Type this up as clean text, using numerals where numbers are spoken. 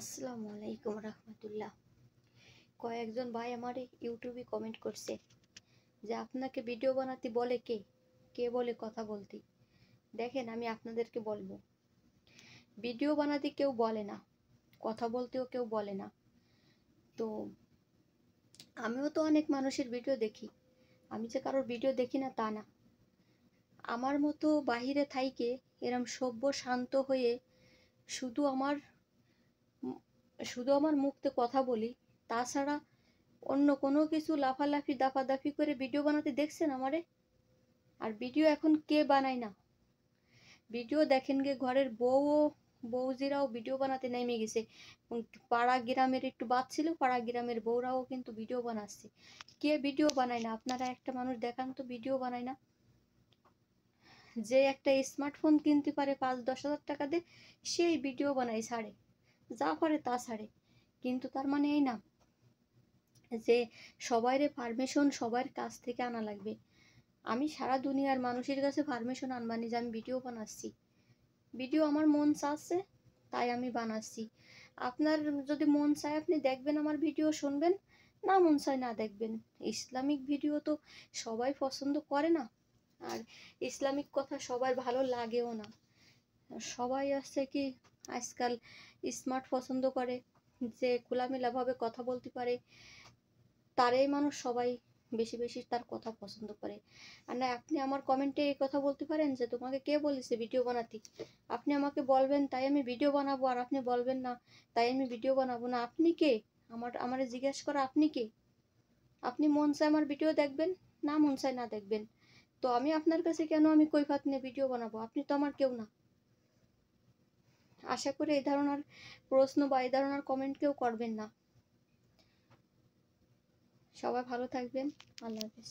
আসসালামু আলাইকুম রহমতুল্লাহ। কয়েকজন ভাই আমার ইউটিউবে কমেন্ট করছে যে আপনাকে ভিডিও বানাতে বলে কে, কে বলে কথা বলতে। দেখেন, আমি আপনাদেরকে বলবো, ভিডিও বানাতে কেউ বলে না, কথা বলতেও কেউ বলে না। তো আমিও তো অনেক মানুষের ভিডিও দেখি, আমি যে কারোর ভিডিও দেখি না তা না। আমার মতো বাহিরে থাইকে এরম সভ্য শান্ত হয়ে শুধু আমার মুখতে কথা বলি, তাছাড়া অন্য কোনো কিছু লাফালাফি দাফাদাফি করে ভিডিও বানাতে দেখছেন আমারে? আর ভিডিও এখন কে বানায় না? ভিডিও দেখেন গে, ঘরের বউজিরাও ভিডিও বানাতে নেমে গেছে। পাড়া গ্রামের একটু বাদ ছিল, পাড়া গ্রামের বউরাও কিন্তু ভিডিও বানাচ্ছে। কে ভিডিও বানায় না? আপনারা একটা মানুষ দেখান তো ভিডিও বানায় না। যে একটা স্মার্টফোন কিনতে পারে 5-10 হাজার টাকা দিয়ে, সেই ভিডিও বানায়, ছাড়ে, যা পারে তা ছাড়ে। কিন্তু তার মানে এই না যে সবাইরে পারমিশন সবার কাছ থেকে আনা লাগবে। আমি সারা দুনিয়ার মানুষের কাছে পারমিশন আনবানি যে আমি ভিডিও বানাচ্ছি। ভিডিও আমার মন চাচ্ছে তাই আমি বানাচ্ছি। আপনার যদি মন চায় আপনি দেখবেন আমার ভিডিও, শুনবেন, না মন চায় না দেখবেন। ইসলামিক ভিডিও তো সবাই পছন্দ করে না, আর ইসলামিক কথা সবার ভালো লাগেও না। সবাই আসছে কি আজকাল স্মার্ট পছন্দ করে, যে খোলামেলাভাবে কথা বলতে পারে, তারাই মানুষ সবাই বেশি বেশি তার কথা পছন্দ করে। আর না, আপনি আমার কমেন্টে এই কথা বলতে পারেন যে তোমাকে কে বলেছে ভিডিও বানাতে। আপনি আমাকে বলবেন তাই আমি ভিডিও বানাবো, আর আপনি বলবেন না তাই আমি ভিডিও বানাবো না। আপনি কে? আমারে জিজ্ঞেস করা আপনি কে? আপনি মন চায় আমার ভিডিও দেখবেন, না মন চায় না দেখবেন। তো আমি আপনার কাছে কেন আমি কৈফিয়ত নিয়ে ভিডিও বানাবো? আপনি তো আমার কেউ না। আশা করি এই ধরনের প্রশ্ন বা এই ধরনের কমেন্ট কেউ করবেন না। সবাই ভালো থাকবেন। আল্লাহ হাফেজ।